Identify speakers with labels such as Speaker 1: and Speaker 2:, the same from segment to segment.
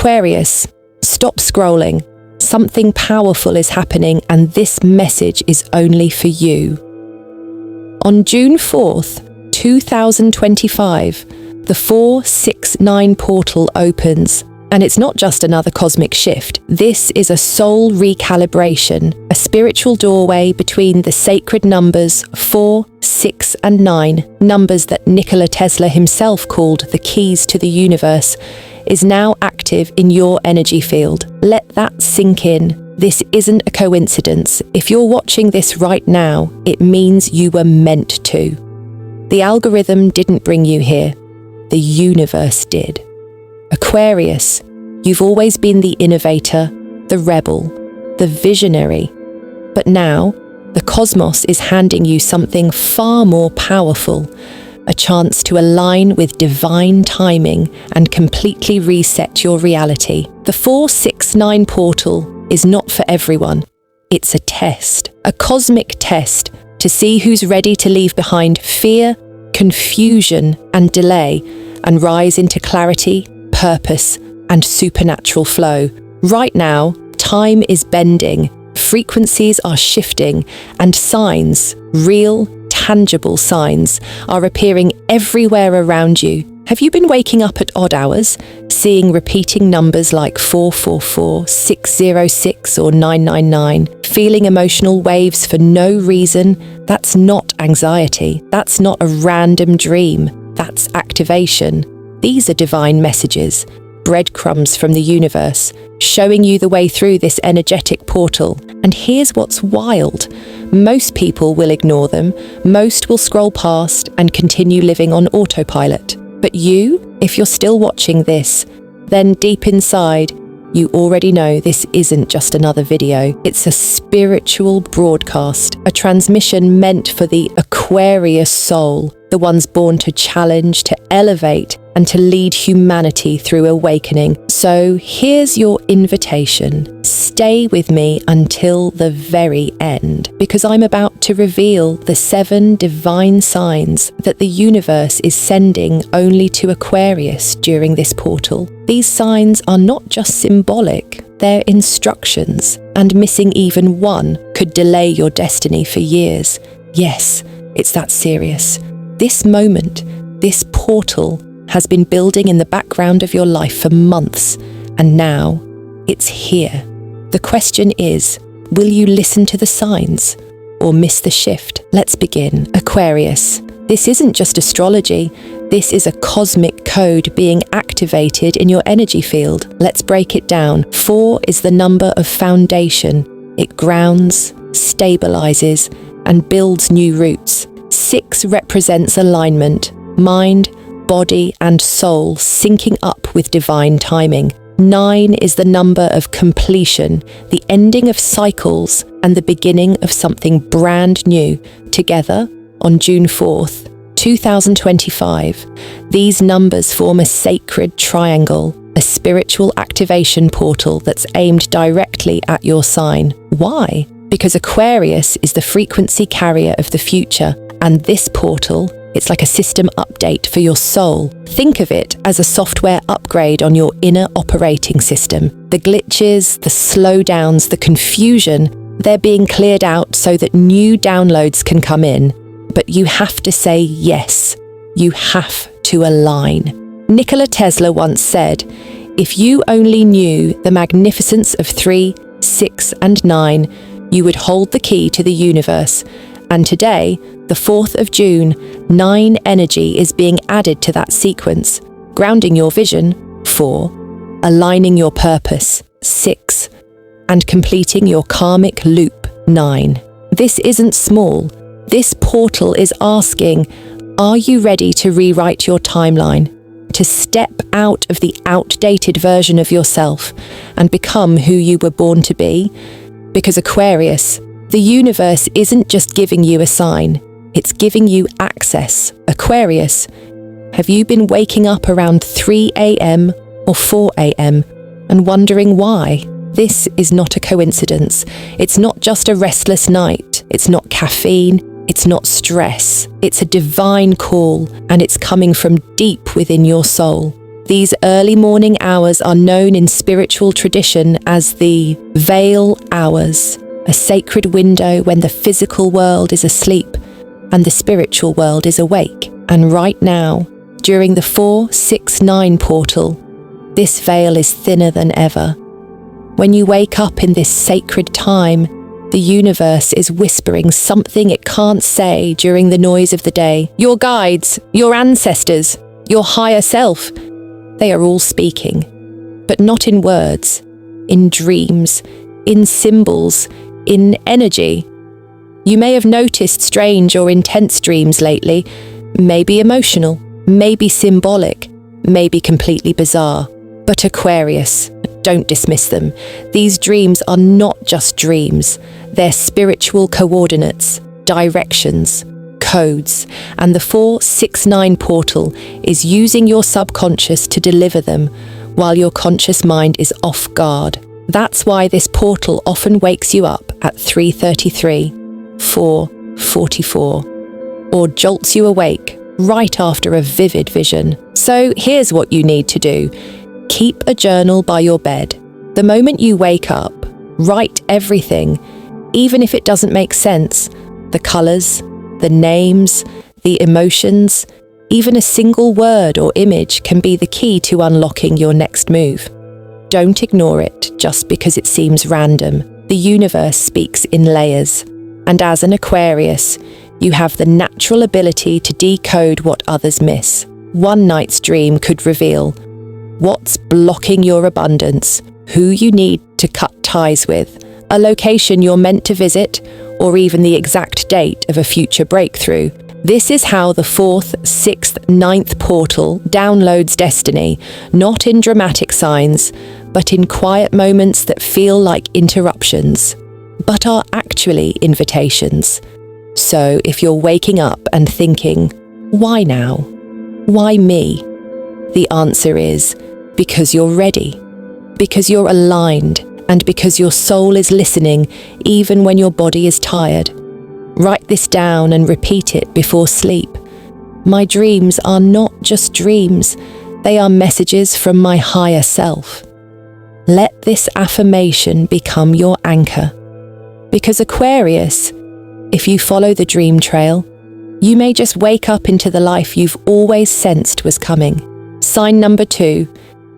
Speaker 1: Aquarius, stop scrolling. Something powerful is happening, and this message is only for you. On June 4th, 2025, the 469 portal opens. And it's not just another cosmic shift. This is a soul recalibration, a spiritual doorway between the sacred numbers 4, 6, and 9, numbers that Nikola Tesla himself called the keys to the universe, is now active in your energy field. Let that sink in. This isn't a coincidence. If you're watching this right now, it means you were meant to. The algorithm didn't bring you here. The universe did. Aquarius, you've always been the innovator, the rebel, the visionary. But now, the cosmos is handing you something far more powerful, a chance to align with divine timing and completely reset your reality. The 469 portal is not for everyone. It's a test, a cosmic test to see who's ready to leave behind fear, confusion, and delay and rise into clarity, purpose, and supernatural flow. Right now, time is bending, frequencies are shifting, and signs, real, tangible signs, are appearing everywhere around you. Have you been waking up at odd hours, seeing repeating numbers like 444, 606, or 999, feeling emotional waves for no reason? That's not anxiety. That's not a random dream. That's activation. These are divine messages, breadcrumbs from the universe, showing you the way through this energetic portal. And here's what's wild. Most people will ignore them, most will scroll past and continue living on autopilot. But you, if you're still watching this, then deep inside, you already know this isn't just another video. It's a spiritual broadcast, a transmission meant for the Aquarius soul, the ones born to challenge, to elevate, and to lead humanity through awakening. So here's your invitation. Stay with me until the very end, because I'm about to reveal the 7 divine signs that the universe is sending only to Aquarius during this portal. These signs are not just symbolic, they're instructions, and missing even one could delay your destiny for years. Yes, it's that serious. This moment, this portal, has been building in the background of your life for months, and now it's here. The question is, will you listen to the signs or miss the shift? Let's begin. Aquarius, this isn't just astrology. This is a cosmic code being activated in your energy field. Let's break it down. 4 is the number of foundation. It grounds, stabilizes, and builds new roots. 6 represents alignment, mind, body, and soul syncing up with divine timing. 9 is the number of completion, the ending of cycles and the beginning of something brand new. Together, on June 4th, 2025, these numbers form a sacred triangle, a spiritual activation portal that's aimed directly at your sign. Why? Because Aquarius is the frequency carrier of the future, and this portal, it's like a system update for your soul. Think of it as a software upgrade on your inner operating system. The glitches, the slowdowns, the confusion, they're being cleared out so that new downloads can come in. But you have to say yes. You have to align. Nikola Tesla once said, "If you only knew the magnificence of 3, 6, and 9, you would hold the key to the universe." And today, the 4th of June, 9 energy is being added to that sequence, grounding your vision, 4, aligning your purpose, 6, and completing your karmic loop, 9. This isn't small. This portal is asking, are you ready to rewrite your timeline, to step out of the outdated version of yourself and become who you were born to be? Because Aquarius, the universe isn't just giving you a sign, it's giving you access. Aquarius, have you been waking up around 3 a.m. or 4 a.m. and wondering why? This is not a coincidence. It's not just a restless night. It's not caffeine. It's not stress. It's a divine call, and it's coming from deep within your soul. These early morning hours are known in spiritual tradition as the veil hours, a sacred window when the physical world is asleep and the spiritual world is awake. And right now, during the 4-6-9 portal, this veil is thinner than ever. When you wake up in this sacred time, the universe is whispering something it can't say during the noise of the day. Your guides, your ancestors, your higher self, they are all speaking, but not in words, in dreams, in symbols, in energy. You may have noticed strange or intense dreams lately, maybe emotional, maybe symbolic, maybe completely bizarre. But Aquarius, don't dismiss them. These dreams are not just dreams. They're spiritual coordinates, directions, codes, and the 4-6-9 portal is using your subconscious to deliver them while your conscious mind is off guard. That's why this portal often wakes you up at 3:33, 4:44, or jolts you awake right after a vivid vision. So here's what you need to do. Keep a journal by your bed. The moment you wake up, write everything, even if it doesn't make sense. The colours, the names, the emotions, even a single word or image can be the key to unlocking your next move. Don't ignore it just because it seems random. The universe speaks in layers, and as an Aquarius, you have the natural ability to decode what others miss. One night's dream could reveal what's blocking your abundance, who you need to cut ties with, a location you're meant to visit, or even the exact date of a future breakthrough. This is how the 4th, 6th, 9th portal downloads destiny, not in dramatic signs, but in quiet moments that feel like interruptions, but are actually invitations. So if you're waking up and thinking, why now? Why me? The answer is because you're ready, because you're aligned, and because your soul is listening even when your body is tired. Write this down and repeat it before sleep. My dreams are not just dreams, they are messages from my higher self. Let this affirmation become your anchor. Because Aquarius, if you follow the dream trail, you may just wake up into the life you've always sensed was coming. Sign number 2,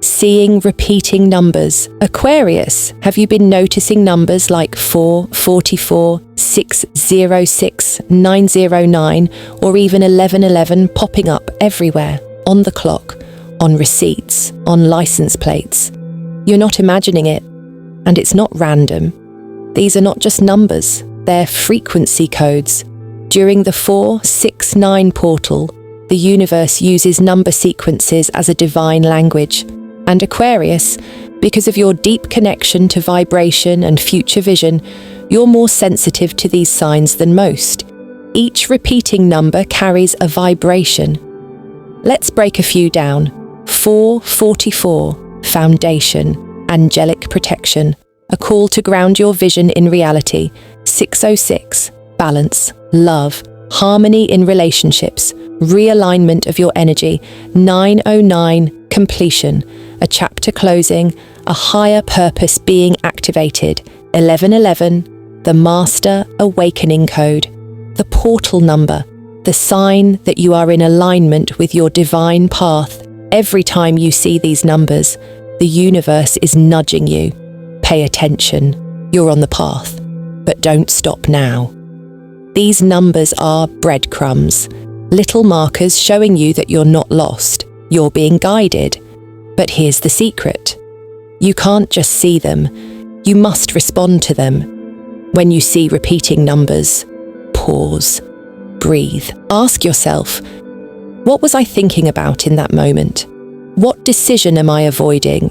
Speaker 1: seeing repeating numbers. Aquarius, have you been noticing numbers like 444, 606, 909, or even 1111 popping up everywhere, on the clock, on receipts, on license plates? You're not imagining it, and it's not random. These are not just numbers, they're frequency codes. During the 4-6-9 portal, the universe uses number sequences as a divine language. And Aquarius, because of your deep connection to vibration and future vision, you're more sensitive to these signs than most. Each repeating number carries a vibration. Let's break a few down. 444, foundation, angelic protection, a call to ground your vision in reality. 606, balance, love, harmony in relationships, realignment of your energy. 909, completion, a chapter closing, a higher purpose being activated. 1111, the master awakening code, the portal number, the sign that you are in alignment with your divine path. Every time you see these numbers, the universe is nudging you. Pay attention, you're on the path, but don't stop now. These numbers are breadcrumbs, little markers showing you that you're not lost, you're being guided. But here's the secret. You can't just see them, you must respond to them. When you see repeating numbers, pause, breathe. Ask yourself, what was I thinking about in that moment? What decision am I avoiding?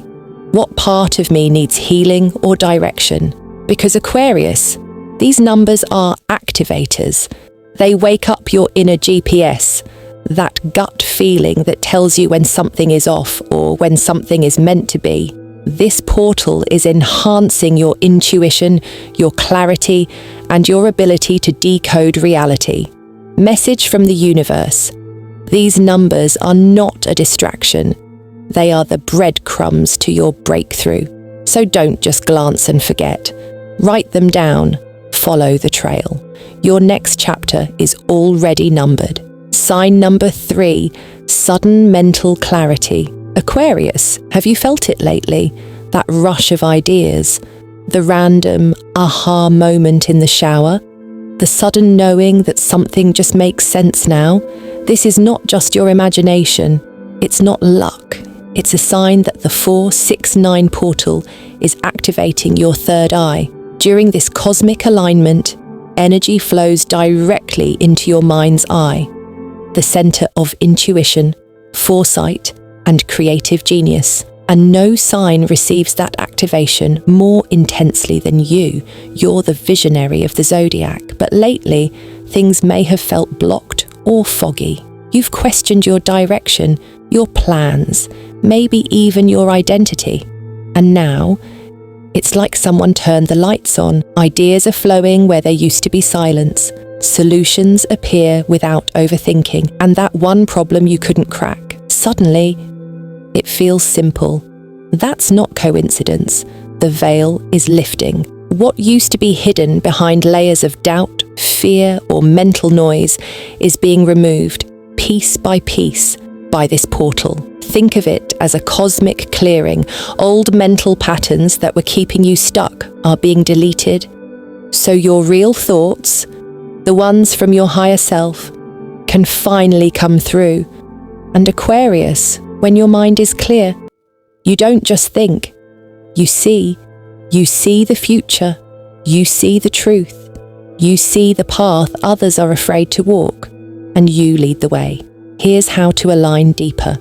Speaker 1: What part of me needs healing or direction? Because Aquarius, these numbers are activators. They wake up your inner GPS, that gut feeling that tells you when something is off or when something is meant to be. This portal is enhancing your intuition, your clarity, and your ability to decode reality. Message from the universe. These numbers are not a distraction. They are the breadcrumbs to your breakthrough. So don't just glance and forget. Write them down. Follow the trail. Your next chapter is already numbered. Sign number 3, sudden mental clarity. Aquarius, have you felt it lately? That rush of ideas, the random aha moment in the shower, the sudden knowing that something just makes sense now. This is not just your imagination. It's not luck. It's a sign that the 469 portal is activating your third eye. During this cosmic alignment, energy flows directly into your mind's eye, the center of intuition, foresight, and creative genius. And no sign receives that activation more intensely than you. You're the visionary of the zodiac, but lately, things may have felt blocked or foggy. You've questioned your direction, your plans, maybe even your identity. And now, it's like someone turned the lights on. Ideas are flowing where there used to be silence. Solutions appear without overthinking. And that one problem you couldn't crack, suddenly, it feels simple. That's not coincidence. The veil is lifting. What used to be hidden behind layers of doubt, fear, or mental noise is being removed, piece by piece, by this portal. Think of it as a cosmic clearing. Old mental patterns that were keeping you stuck are being deleted. So your real thoughts, the ones from your higher self, can finally come through. And Aquarius, when your mind is clear, you don't just think, you see the future, you see the truth, you see the path others are afraid to walk, and you lead the way. Here's how to align deeper.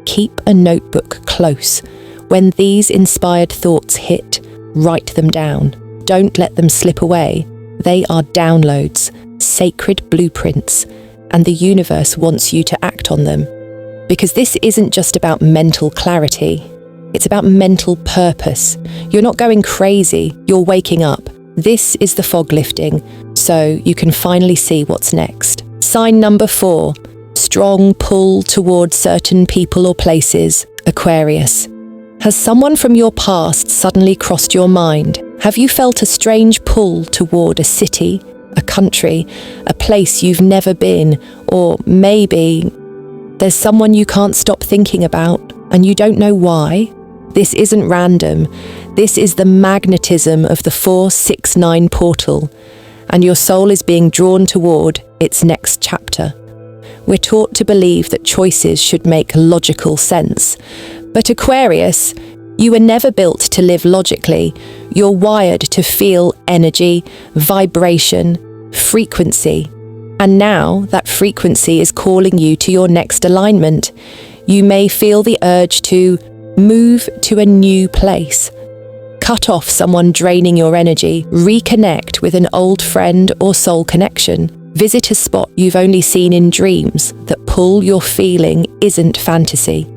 Speaker 1: Keep a notebook close. When these inspired thoughts hit, write them down. Don't let them slip away. They are downloads, sacred blueprints, and the universe wants you to act on them. Because this isn't just about mental clarity, it's about mental purpose. You're not going crazy, you're waking up. This is the fog lifting, so you can finally see what's next. Sign number 4, strong pull towards certain people or places. Aquarius, has someone from your past suddenly crossed your mind? Have you felt a strange pull toward a city, a country, a place you've never been, or maybe there's someone you can't stop thinking about and you don't know why? This isn't random. This is the magnetism of the 469 portal, and your soul is being drawn toward its next chapter. We're taught to believe that choices should make logical sense. But Aquarius, you were never built to live logically. You're wired to feel energy, vibration, frequency. And now that frequency is calling you to your next alignment. You may feel the urge to move to a new place, cut off someone draining your energy, reconnect with an old friend or soul connection, visit a spot you've only seen in dreams. That pull you're feeling isn't fantasy.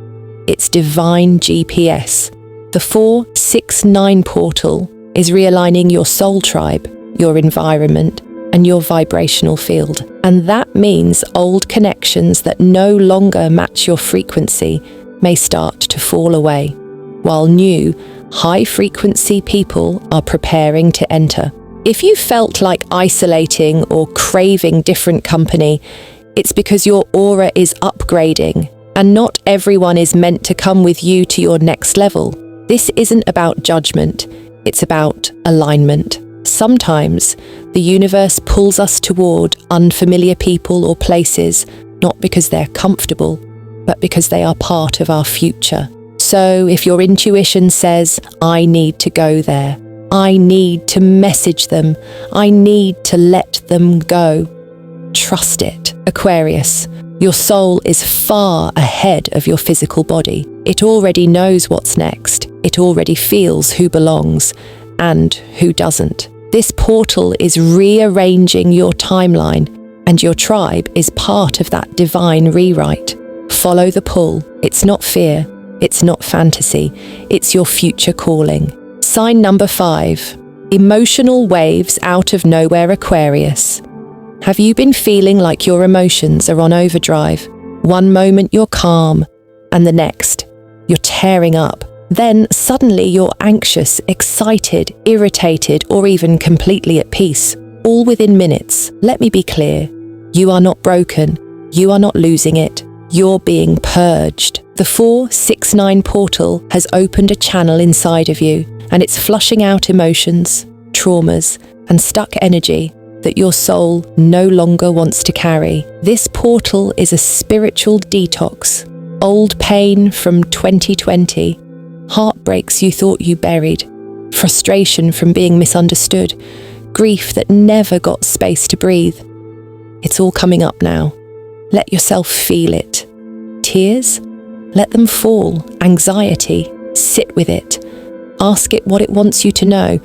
Speaker 1: It's divine GPS. The 469 portal is realigning your soul tribe, your environment, and your vibrational field. And that means old connections that no longer match your frequency may start to fall away, while new, high-frequency people are preparing to enter. If you felt like isolating or craving different company, it's because your aura is upgrading, and not everyone is meant to come with you to your next level. This isn't about judgment, it's about alignment. Sometimes the universe pulls us toward unfamiliar people or places, not because they're comfortable, but because they are part of our future. So if your intuition says, I need to go there, I need to message them, I need to let them go, trust it. Aquarius, your soul is far ahead of your physical body. It already knows what's next. It already feels who belongs and who doesn't. This portal is rearranging your timeline, and your tribe is part of that divine rewrite. Follow the pull. It's not fear. It's not fantasy. It's your future calling. Sign number 5. Emotional waves out of nowhere. Aquarius. Have you been feeling like your emotions are on overdrive? One moment you're calm, and the next, You're tearing up. Then suddenly you're anxious, excited, irritated, or even completely at peace, all within minutes. Let me be clear. You are not broken. You are not losing it. You're being purged. The 469 portal has opened a channel inside of you, and it's flushing out emotions, traumas, and stuck energy that your soul no longer wants to carry. This portal is a spiritual detox. Old pain from 2020, heartbreaks you thought you buried, frustration from being misunderstood, grief that never got space to breathe. It's all coming up now. Let yourself feel it. Tears? Let them fall. Anxiety? Sit with it. Ask it what it wants you to know.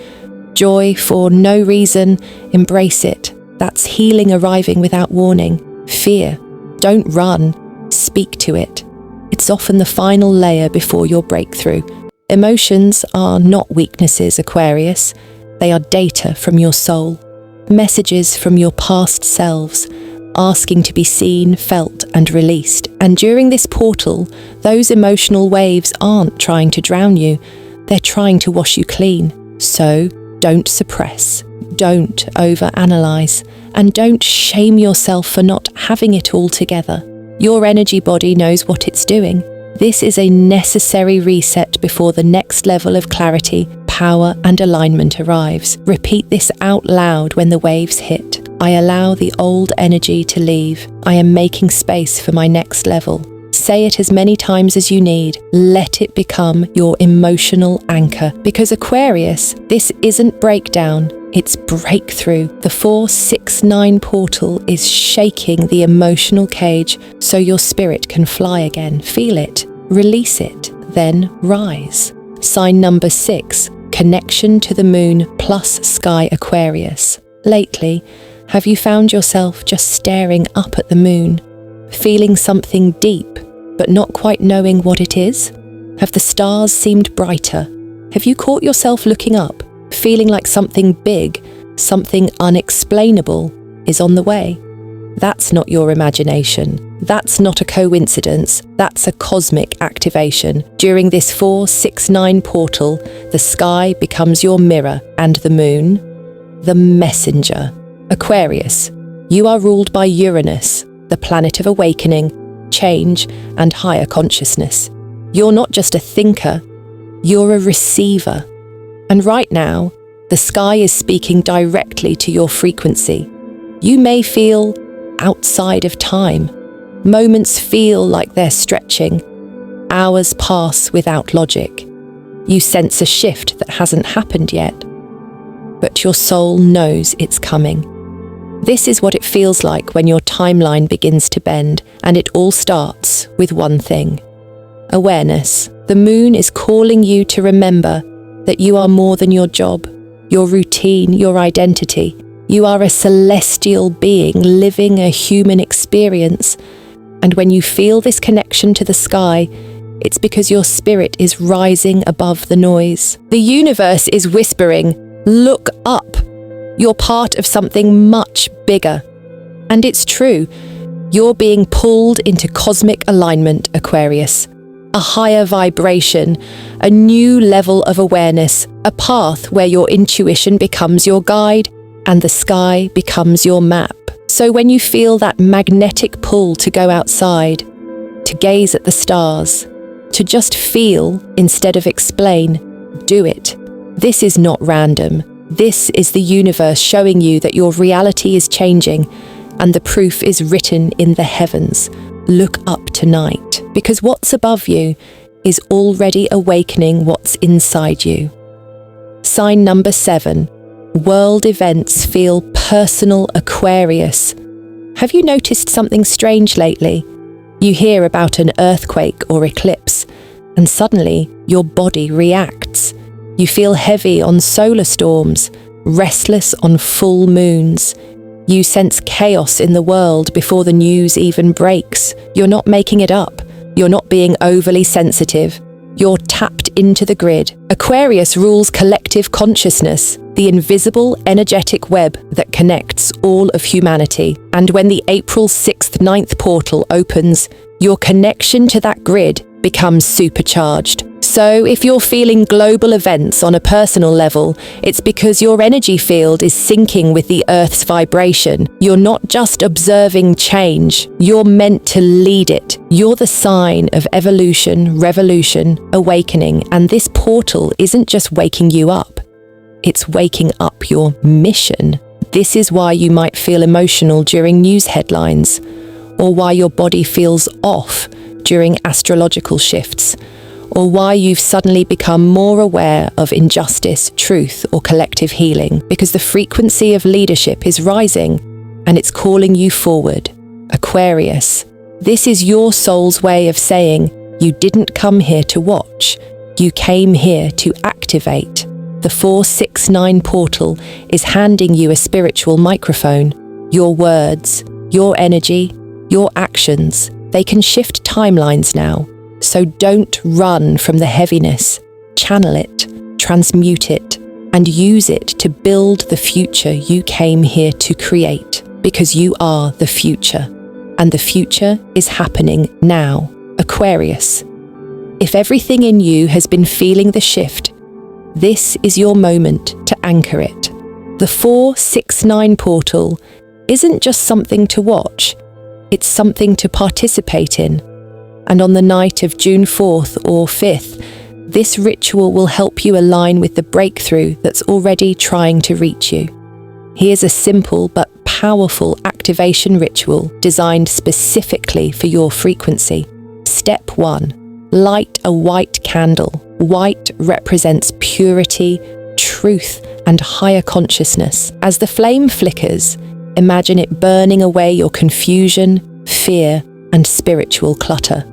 Speaker 1: Joy for no reason? Embrace it. That's healing arriving without warning. Fear? Don't run. Speak to it. It's often the final layer before your breakthrough. Emotions are not weaknesses, Aquarius. They are data from your soul. Messages from your past selves, asking to be seen, felt, and released. And during this portal, those emotional waves aren't trying to drown you. They're trying to wash you clean. So, don't suppress. Don't overanalyze. And don't shame yourself for not having it all together. Your energy body knows what it's doing. This is a necessary reset before the next level of clarity, power, and alignment arrives. Repeat this out loud when the waves hit. I allow the old energy to leave. I am making space for my next level. Say it as many times as you need. Let it become your emotional anchor. Because Aquarius, this isn't breakdown. It's breakthrough. The 469 portal is shaking the emotional cage so your spirit can fly again. Feel it, release it, then rise. Sign number 6, connection to the moon plus sky Aquarius. Lately, have you found yourself just staring up at the moon, feeling something deep, but not quite knowing what it is? Have the stars seemed brighter? Have you caught yourself looking up, feeling like something big, something unexplainable is on the way? That's not your imagination. That's not a coincidence. That's a cosmic activation. During this 469 portal, the sky becomes your mirror and the moon, the messenger. Aquarius, you are ruled by Uranus, the planet of awakening, change, and higher consciousness. You're not just a thinker, you're a receiver. And right now, the sky is speaking directly to your frequency. You may feel outside of time. Moments feel like they're stretching. Hours pass without logic. You sense a shift that hasn't happened yet. But your soul knows it's coming. This is what it feels like when your timeline begins to bend, and it all starts with one thing. Awareness. The moon is calling you to remember that you are more than your job, your routine, your identity. You are a celestial being living a human experience. And when you feel this connection to the sky, it's because your spirit is rising above the noise. The universe is whispering, look up. You're part of something much bigger. And it's true. You're being pulled into cosmic alignment, Aquarius. A higher vibration, a new level of awareness, a path where your intuition becomes your guide and the sky becomes your map. So when you feel that magnetic pull to go outside, to gaze at the stars, to just feel instead of explain, do it. This is not random. This is the universe showing you that your reality is changing and the proof is written in the heavens. Look up tonight, because what's above you is already awakening what's inside you. Sign number 7. World events feel personal, Aquarius. Have you noticed something strange lately? You hear about an earthquake or eclipse, and suddenly your body reacts. You feel heavy on solar storms, restless on full moons. You sense chaos in the world before the news even breaks. You're not making it up. You're not being overly sensitive. You're tapped into the grid. Aquarius rules collective consciousness, the invisible energetic web that connects all of humanity. And when the April 6th 9th portal opens, your connection to that grid becomes supercharged. So if you're feeling global events on a personal level, it's because your energy field is syncing with the Earth's vibration. You're not just observing change, you're meant to lead it. You're the sign of evolution, revolution, awakening, and this portal isn't just waking you up, it's waking up your mission. This is why you might feel emotional during news headlines, or why your body feels off during astrological shifts, or why you've suddenly become more aware of injustice, truth, or collective healing, because the frequency of leadership is rising and it's calling you forward. Aquarius, this is your soul's way of saying you didn't come here to watch, you came here to activate. The 469 portal is handing you a spiritual microphone. Your words, your energy, your actions, they can shift timelines now. So don't run from the heaviness. Channel it, transmute it, and use it to build the future you came here to create, because you are the future, and the future is happening now. Aquarius, if everything in you has been feeling the shift, this is your moment to anchor it. The 469 portal isn't just something to watch, it's something to participate in. And on the night of June 4th or 5th, this ritual will help you align with the breakthrough that's already trying to reach you. Here's a simple but powerful activation ritual designed specifically for your frequency. Step 1. Light a white candle. White represents purity, truth, and higher consciousness. As the flame flickers, imagine it burning away your confusion, fear, and spiritual clutter.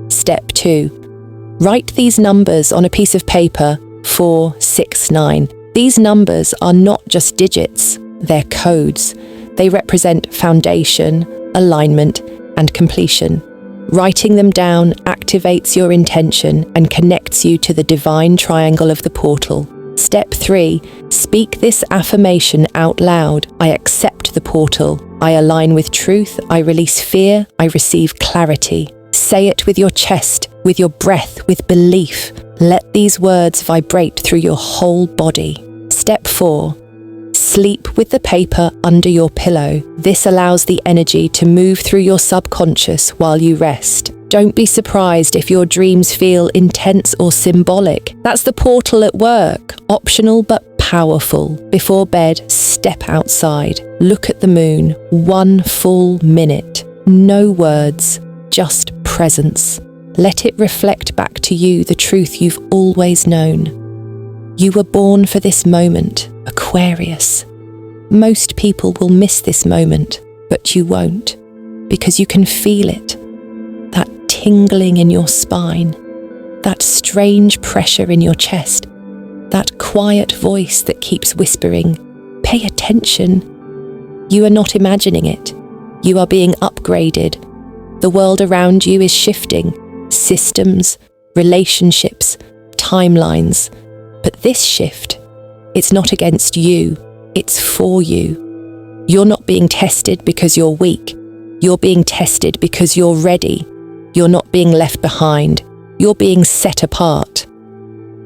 Speaker 1: Step 2. Write these numbers on a piece of paper, 469. These numbers are not just digits, they're codes. They represent foundation, alignment, and completion. Writing them down activates your intention and connects you to the divine triangle of the portal. Step 3. Speak this affirmation out loud. I accept the portal. I align with truth. I release fear. I receive clarity. Say it with your chest, with your breath, with belief. Let these words vibrate through your whole body. Step 4. Sleep with the paper under your pillow. This allows the energy to move through your subconscious while you rest. Don't be surprised if your dreams feel intense or symbolic. That's the portal at work, optional but powerful. Before bed, step outside. Look at the moon, 1 full minute. No words, just presence. Let it reflect back to you the truth you've always known. You were born for this moment, Aquarius. Most people will miss this moment, but you won't, because you can feel it. That tingling in your spine, that strange pressure in your chest, that quiet voice that keeps whispering, pay attention. You are not imagining it. You are being upgraded. The world around you is shifting. Systems, relationships, timelines. But this shift, it's not against you, it's for you. You're not being tested because you're weak. You're being tested because you're ready. You're not being left behind. You're being set apart.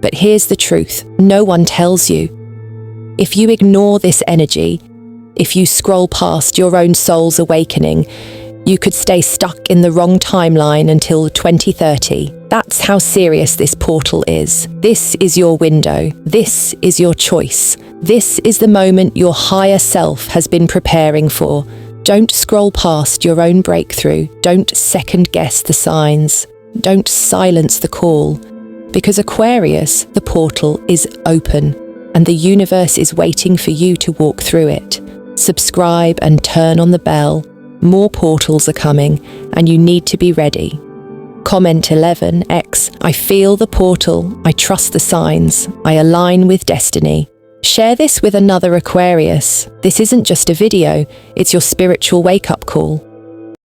Speaker 1: But here's the truth. No one tells you. If you ignore this energy, if you scroll past your own soul's awakening, you could stay stuck in the wrong timeline until 2030. That's how serious this portal is. This is your window. This is your choice. This is the moment your higher self has been preparing for. Don't scroll past your own breakthrough. Don't second guess the signs. Don't silence the call. Because Aquarius, the portal is open, and the universe is waiting for you to walk through it. Subscribe and turn on the bell. More portals are coming, and you need to be ready. Comment 11x. I feel the portal. I trust the signs. I align with destiny. Share this with another Aquarius. This isn't just a video, it's your spiritual wake-up call.